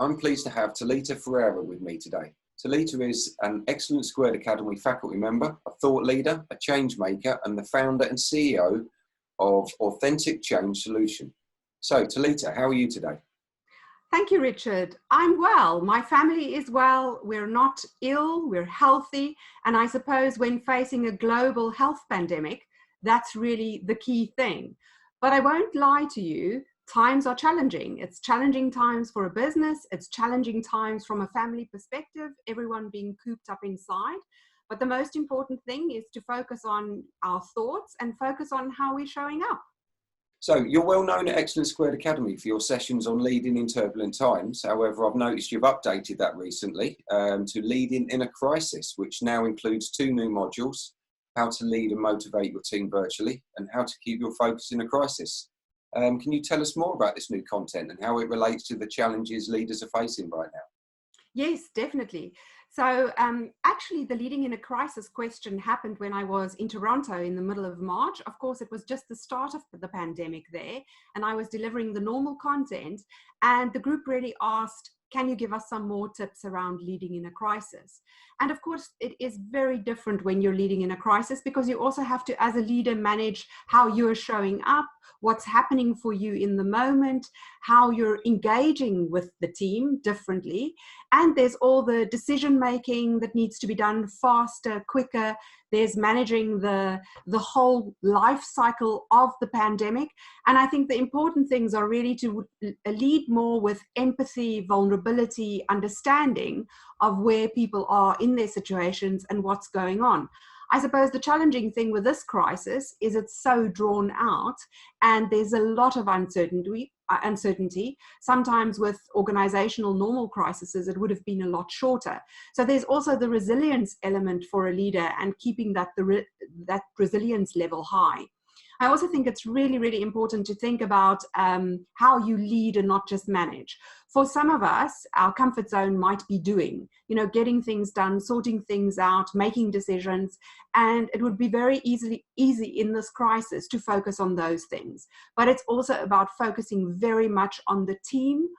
I'm pleased to have Talita Ferreira with me today. Talita is an ex2 Academy faculty member, a thought leader, a change maker, and the founder and CEO of Authentic Change Solution. So, Talita, how are you today? Thank you, Richard. I'm well. My family is well. We're not ill. We're healthy. And I suppose when facing a global health pandemic, that's really the key thing. But I won't lie to you. Times are challenging. It's challenging times for a business. It's challenging times from a family perspective, everyone being cooped up inside. But the most important thing is to focus on our thoughts and focus on how we're showing up. So you're well known at ex2 Academy for your sessions on leading in turbulent times. However, I've noticed you've updated that recently to leading in a crisis, which now includes 2 new modules: how to lead and motivate your team virtually, and how to keep your focus in a crisis. Can you tell us more about this new content and how it relates to the challenges leaders are facing right now? Yes, definitely. So actually the leading in a crisis question happened when I was in Toronto in the middle of March. Of course, it was just the start of the pandemic there, and I was delivering the normal content, and the group really asked, can you give us some more tips around leading in a crisis? And of course, it is very different when you're leading in a crisis, because you also have to, as a leader, manage how you're showing up, what's happening for you in the moment, how you're engaging with the team differently. And there's all the decision making that needs to be done faster, quicker. There's managing the whole life cycle of the pandemic. And I think the important things are really to lead more with empathy, vulnerability, understanding of where people are in their situations and what's going on. I suppose the challenging thing with this crisis is it's so drawn out, and there's a lot of uncertainty. Sometimes with organizational normal crises, it would have been a lot shorter. So there's also the resilience element for a leader and keeping that resilience level high. I also think it's really, really important to think about how you lead and not just manage. For some of us, our comfort zone might be doing, getting things done, sorting things out, making decisions. And it would be very easy in this crisis to focus on those things. But it's also about focusing very much on the team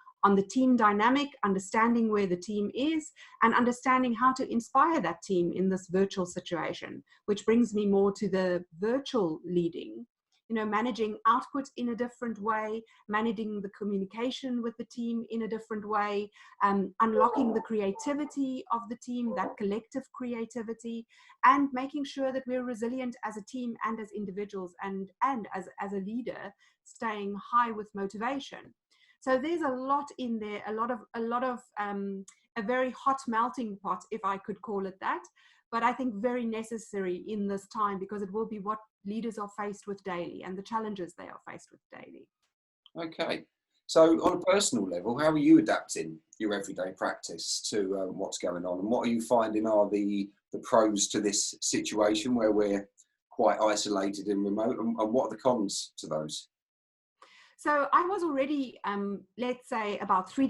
dynamic, understanding where the team is, and understanding how to inspire that team in this virtual situation, which brings me more to the virtual leading. Managing output in a different way, managing the communication with the team in a different way, unlocking the creativity of the team, that collective creativity, and making sure that we're resilient as a team and as individuals and as a leader, staying high with motivation. So there's a lot in there, a very hot melting pot, if I could call it that, but I think very necessary in this time, because it will be what leaders are faced with daily and the challenges they are faced with daily. Okay. So on a personal level, how are you adapting your everyday practice to what's going on? And what are you finding are the pros to this situation where we're quite isolated and remote? And what are the cons to those? So I was already, let's say, about 2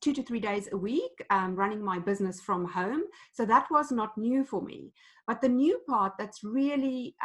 to 3 days a week, running my business from home. So that was not new for me. But the new part that's really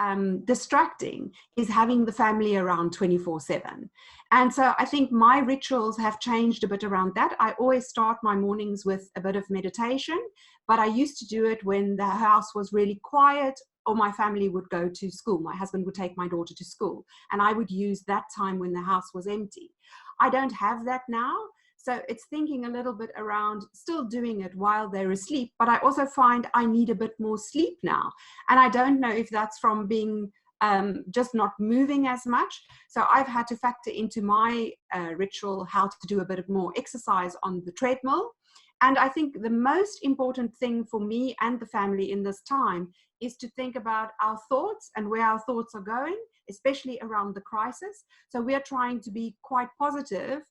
distracting is having the family around 24/7. And so I think my rituals have changed a bit around that. I always start my mornings with a bit of meditation, but I used to do it when the house was really quiet, or my family would go to school. My husband would take my daughter to school, and I would use that time when the house was empty. I don't have that now. So it's thinking a little bit around still doing it while they're asleep, but I also find I need a bit more sleep now. And I don't know if that's from being just not moving as much. So I've had to factor into my ritual how to do a bit more exercise on the treadmill. And I think the most important thing for me and the family in this time is to think about our thoughts and where our thoughts are going, especially around the crisis. So we are trying to be quite positive,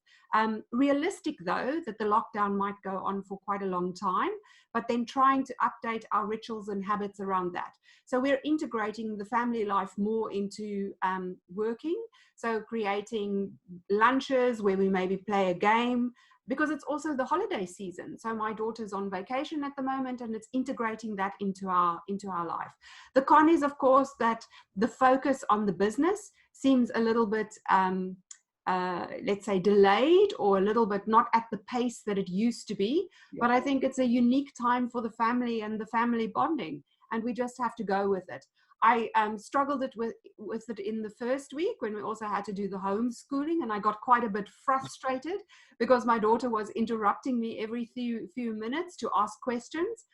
realistic though, that the lockdown might go on for quite a long time, but then trying to update our rituals and habits around that. So we're integrating the family life more into working. So creating lunches where we maybe play a game, because it's also the holiday season. So my daughter's on vacation at the moment, and it's integrating that into our life. The con is, of course, that the focus on the business seems a little bit let's say, delayed or a little bit not at the pace that it used to be. Yeah. But I think it's a unique time for the family and the family bonding, and we just have to go with it. I struggled with it in the first week when we also had to do the homeschooling, and I got quite a bit frustrated because my daughter was interrupting me every few minutes to ask questions.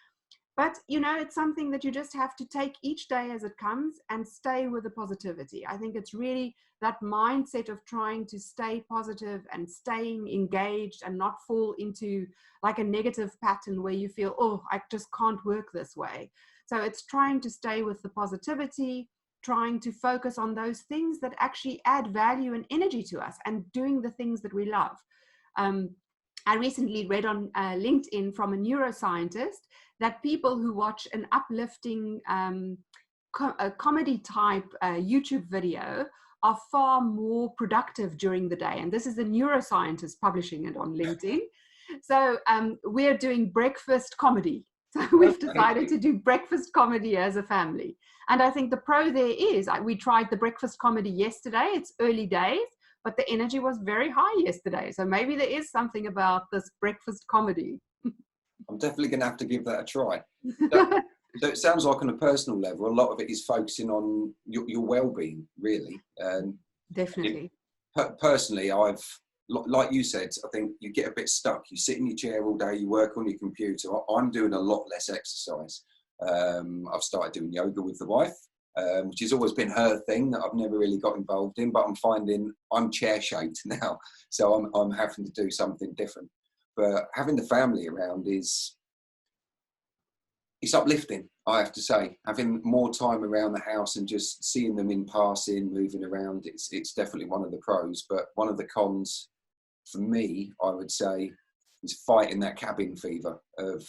But, you know, it's something that you just have to take each day as it comes and stay with the positivity. I think it's really that mindset of trying to stay positive and staying engaged and not fall into like a negative pattern where you feel, oh, I just can't work this way. So it's trying to stay with the positivity, trying to focus on those things that actually add value and energy to us and doing the things that we love. I recently read on LinkedIn from a neuroscientist that people who watch an uplifting comedy type YouTube video are far more productive during the day. And this is a neuroscientist publishing it on LinkedIn. So we're doing breakfast comedy. So we've decided to do breakfast comedy as a family. And I think the pro there is, we tried the breakfast comedy yesterday. It's early days, but the energy was very high yesterday. So maybe there is something about this breakfast comedy. I'm definitely going to have to give that a try. So it sounds like on a personal level, a lot of it is focusing on your well-being, really. Definitely. Personally, like you said, I think you get a bit stuck. You sit in your chair all day, you work on your computer. I'm doing a lot less exercise. I've started doing yoga with the wife, which has always been her thing that I've never really got involved in, but I'm finding I'm chair-shaped now. So I'm having to do something different. But having the family around it's uplifting, I have to say. Having more time around the house and just seeing them in passing, moving around, it's definitely one of the pros. But one of the cons for me, I would say, is fighting that cabin fever of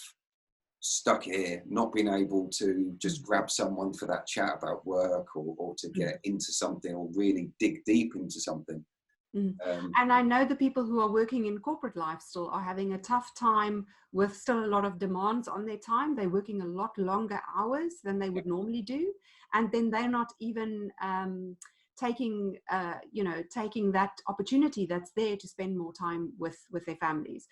stuck here, not being able to just grab someone for that chat about work or to get into something or really dig deep into something. And I know the people who are working in corporate life still are having a tough time with still a lot of demands on their time. They're working a lot longer hours than they would normally do. And then they're not even taking that opportunity that's there to spend more time with their families.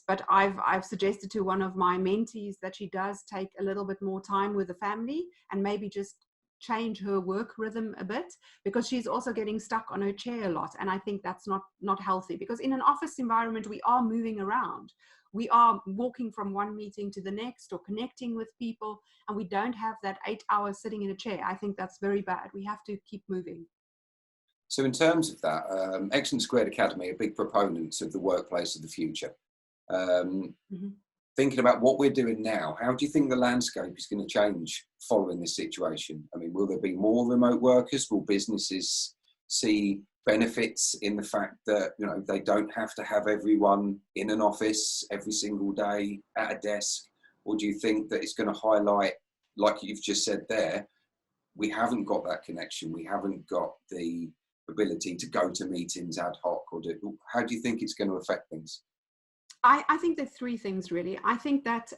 But I've suggested to one of my mentees that she does take a little bit more time with the family and maybe just change her work rhythm a bit, because she's also getting stuck on her chair a lot. And I think that's not healthy, because in an office environment, we are moving around. We are walking from one meeting to the next or connecting with people, and we don't have that 8 hours sitting in a chair. I think that's very bad. We have to keep moving. So in terms of that, ex2 Academy are big proponents of the workplace of the future. Thinking about what we're doing now, how do you think the landscape is going to change following this situation? I mean, will there be more remote workers? Will businesses see benefits in the fact that, you know, they don't have to have everyone in an office every single day at a desk? Or do you think that it's going to highlight, like you've just said there, we haven't got that connection, we haven't got the ability to go to meetings ad hoc, how do you think it's going to affect things? I think there's three things really. I think that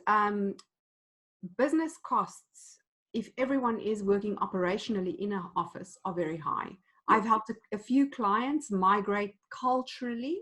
business costs, if everyone is working operationally in an office, are very high. I've helped a few clients migrate culturally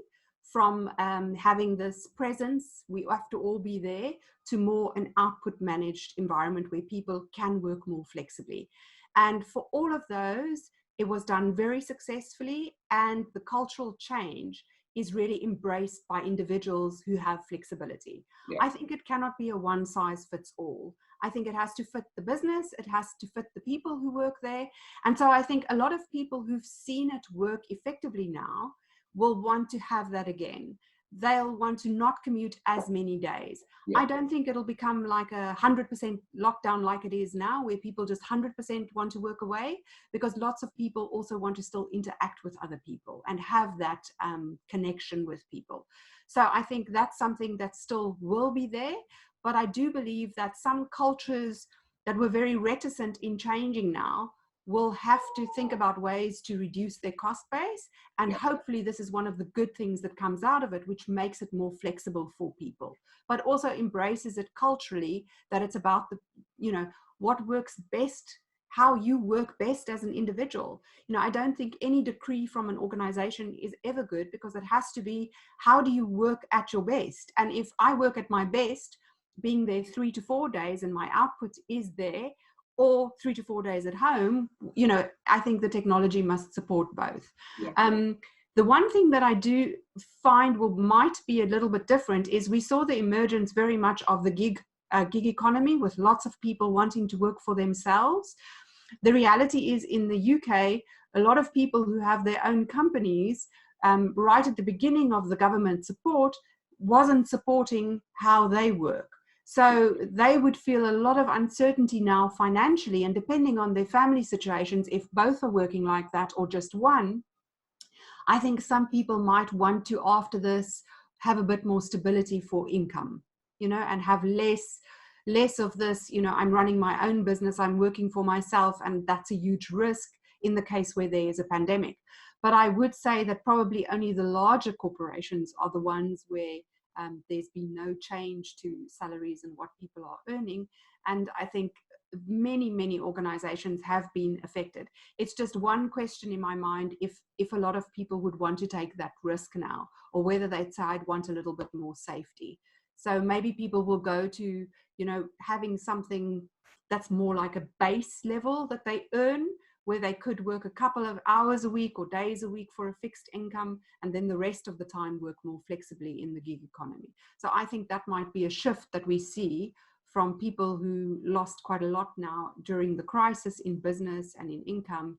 from having this presence, we have to all be there, to more an output managed environment where people can work more flexibly. And for all of those, it was done very successfully, and the cultural change is really embraced by individuals who have flexibility. Yeah. I think it cannot be a one size fits all. I think it has to fit the business, it has to fit the people who work there. And so I think a lot of people who've seen it work effectively now will want to have that again. They'll want to not commute as many days. Yeah. I don't think it'll become like 100% lockdown like it is now, where people just 100% want to work away, because lots of people also want to still interact with other people and have that connection with people. So I think that's something that still will be there. But I do believe that some cultures that were very reticent in changing now will have to think about ways to reduce their cost base. And hopefully this is one of the good things that comes out of it, which makes it more flexible for people, but also embraces it culturally, that it's about the, you know, what works best how you work best as an individual. You know, I don't think any decree from an organization is ever good, because it has to be, how do you work at your best? And if I work at my best, being there 3 to 4 days and my output is there, or 3 to 4 days at home, you know, I think the technology must support both. Yeah. The one thing that I do find might be a little bit different is we saw the emergence very much of the gig economy, with lots of people wanting to work for themselves. The reality is, in the UK, a lot of people who have their own companies, right at the beginning of the government support, wasn't supporting how they work. So they would feel a lot of uncertainty now financially, and depending on their family situations, if both are working like that or just one, I think some people might want to, after this, have a bit more stability for income, you know, and have less of this, you know, I'm running my own business, I'm working for myself, and that's a huge risk in the case where there is a pandemic. But I would say that probably only the larger corporations are the ones where there's been no change to salaries and what people are earning. And I think many organizations have been affected. It's just one question in my mind, if a lot of people would want to take that risk now, or whether they'd say, I'd want a little bit more safety. So maybe people will go to, you know, having something that's more like a base level that they earn, where they could work a couple of hours a week or days a week for a fixed income, and then the rest of the time work more flexibly in the gig economy. So I think that might be a shift that we see from people who lost quite a lot now during the crisis in business and in income,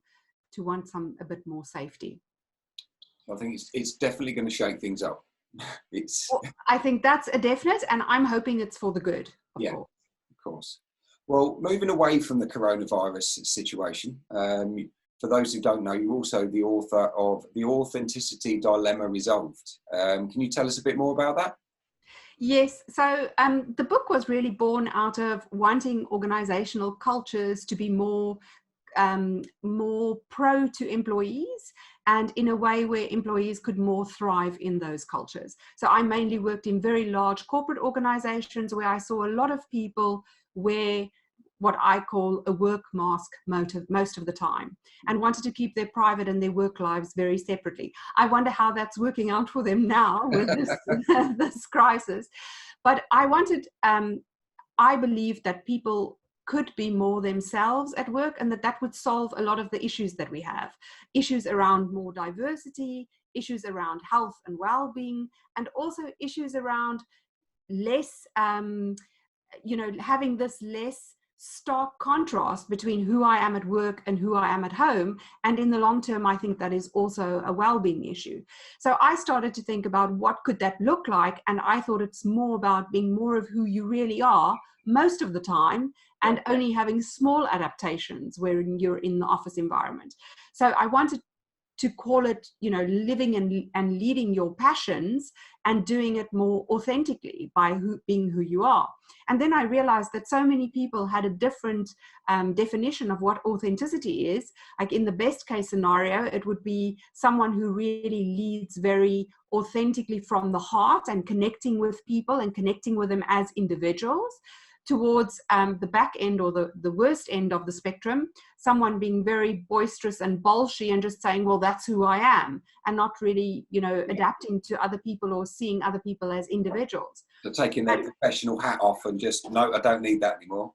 to want a bit more safety. I think it's definitely going to shake things up. Well, I think that's a definite, and I'm hoping it's for the good. Of course. Well, moving away from the coronavirus situation, for those who don't know, you're also the author of The Authenticity Dilemma Resolved. Can you tell us a bit more about that? Yes, so the book was really born out of wanting organizational cultures to be more pro to employees, and in a way where employees could more thrive in those cultures. So I mainly worked in very large corporate organizations where I saw a lot of people wear what I call a work mask most of the time, and wanted to keep their private and their work lives very separately. I wonder how that's working out for them now with this, this crisis. But I believe that people could be more themselves at work, and that would solve a lot of the issues that we have. Issues around more diversity, issues around health and well-being, and also issues around less, having this less stark contrast between who I am at work and who I am at home. And in the long term, I think that is also a well-being issue. So I started to think about what could that look like. And I thought it's more about being more of who you really are most of the time, and only having small adaptations where you're in the office environment. So I wanted to call it, living and leading your passions, and doing it more authentically by being who you are. And then I realized that so many people had a different definition of what authenticity is. Like in the best case scenario, it would be someone who really leads very authentically from the heart and connecting with people and connecting with them as individuals, towards the back end or the worst end of the spectrum, someone being very boisterous and bolshy and just saying, well, that's who I am, and not really, adapting to other people or seeing other people as individuals. So taking their professional hat off and just, no, I don't need that anymore.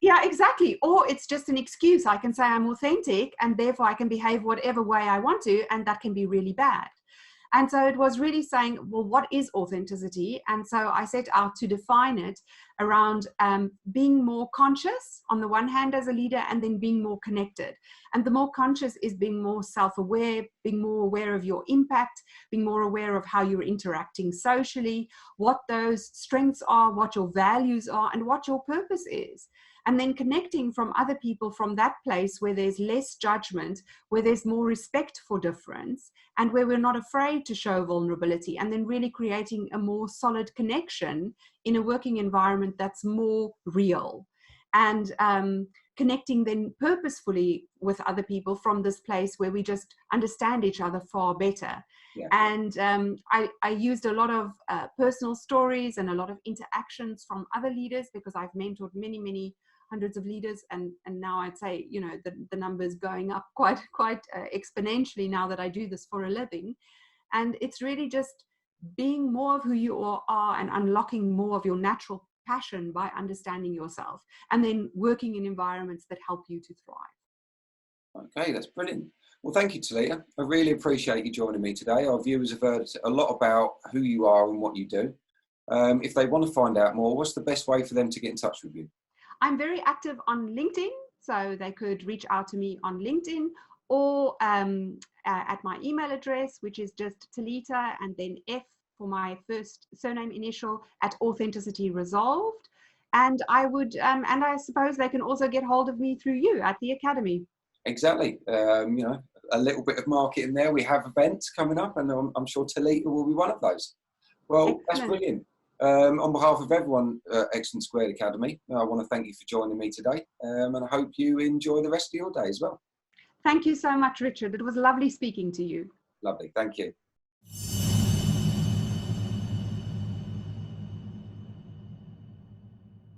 Yeah, exactly. Or it's just an excuse. I can say I'm authentic and therefore I can behave whatever way I want to, and that can be really bad. And so it was really saying, well, what is authenticity? And so I set out to define it around being more conscious on the one hand as a leader, and then being more connected. And the more conscious is being more self-aware, being more aware of your impact, being more aware of how you're interacting socially, what those strengths are, what your values are, and what your purpose is. And then connecting from other people from that place where there's less judgment, where there's more respect for difference, and where we're not afraid to show vulnerability, and then really creating a more solid connection in a working environment that's more real. And connecting then purposefully with other people from this place where we just understand each other far better. Yeah. And I used a lot of personal stories and a lot of interactions from other leaders, because I've mentored many hundreds of leaders, and now I'd say, you know, the numbers going up quite exponentially now that I do this for a living. And it's really just being more of who you are and unlocking more of your natural passion by understanding yourself, and then working in environments that help you to thrive. Okay, that's brilliant. Well, thank you, Talita. I really appreciate you joining me today. Our viewers have heard a lot about who you are and what you do. If they want to find out more, what's the best way for them to get in touch with you? I'm very active on LinkedIn, so they could reach out to me on LinkedIn, or at my email address, which is just Talita and then F for my first surname initial at Authenticity Resolved. And I would, and I suppose they can also get hold of me through you at the Academy. Exactly. You know, a little bit of marketing there. We have events coming up, and I'm sure Talita will be one of those. Well, Excellent. That's brilliant. On behalf of everyone at Excellent Academy, I want to thank you for joining me today, and I hope you enjoy the rest of your day as well. Thank you so much, Richard. It was lovely speaking to you. Lovely. Thank you.